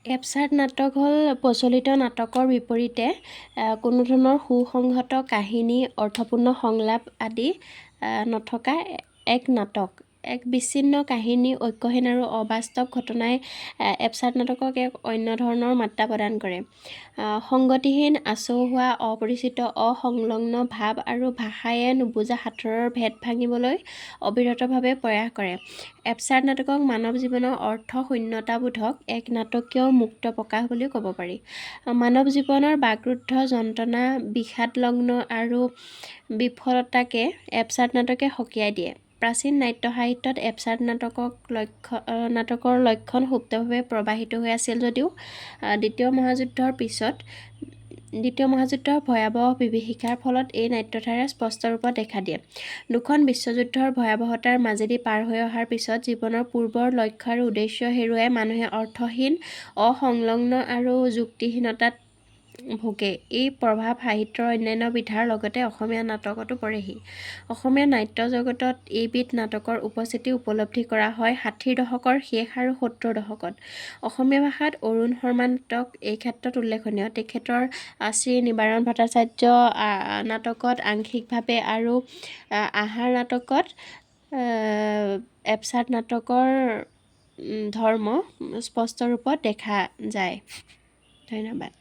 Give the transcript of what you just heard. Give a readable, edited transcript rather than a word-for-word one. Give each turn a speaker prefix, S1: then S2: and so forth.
S1: এপচাট নাটক হ'ল প্ৰচলিত নাটকৰ বিপৰীতে কোনো ধৰণৰ সুসংহত কাহিনী, অৰ্থপূৰ্ণ সংলাপ আদি নথকা এক নাটক। এক বিচ্ছিন্ন কাহিনী, ঐক্যহীন আৰু অবাস্তৱ ঘটনাই এপচাট নাটকক এক অন্য ধৰণৰ মাত্ৰা প্ৰদান কৰে। সংগতিহীন, আচহুৱা, অপৰিচিত, অসংলগ্ন ভাৱ আৰু ভাষায়ে নুবুজা সাঁথৰৰ ভেদ ভাঙিবলৈ অবিৰতভাৱে প্ৰয়াস কৰে। এপচাট নাটকক মানৱ জীৱনৰ অৰ্থশূন্যতাবোধক এক নাটকীয় মুক্ত প্ৰকাশ বুলি ক'ব পাৰি। মানৱ জীৱনৰ বাকৰুদ্ধ যন্ত্ৰণা, বিষাদলগ্ন আৰু বিফলতাকে এপচাট নাটকে সকীয়াই দিয়ে। প্ৰাচীন নাট্য সাহিত্যত এপচাট নাটকৰ লক্ষণ সুপ্তভাৱে প্ৰবাহিত হৈ আছিল যদিও দ্বিতীয় মহাযুদ্ধৰ ভয়াৱহ বিভীষিকাৰ ফলত এই নাট্যধাৰাই স্পষ্ট ৰূপত দেখা দিয়ে। দুখন বিশ্বযুদ্ধৰ ভয়াৱহতাৰ মাজেদি পাৰ হৈ অহাৰ পিছত জীৱনৰ পূৰ্বৰ লক্ষ্য আৰু উদ্দেশ্য হেৰুৱাই মানুহে অৰ্থহীন, অসংলগ্ন আৰু যুক্তিহীনতাত ভোগে। এই প্ৰভাৱ সাহিত্যৰ অন্যান্য বিধাৰ লগতে অসমীয়া নাটকতো পৰেহি। অসমীয়া নাট্য জগতত এইবিধ নাটকৰ উপস্থিতি উপলব্ধি কৰা হয় ৬০ৰ দশকৰ শেষ আৰু ৭০ৰ দশকত। অসমীয়া ভাষাত অৰুণ শৰ্মা নাটক এই ক্ষেত্ৰত উল্লেখনীয়। তেখেতৰ শ্ৰী নিবাৰণ ভট্টাচাৰ্য নাটকত আংশিকভাৱে আৰু আহাৰ নাটকত এপচাট নাটকৰ ধৰ্ম স্পষ্ট ৰূপত দেখা যায়। ধন্যবাদ।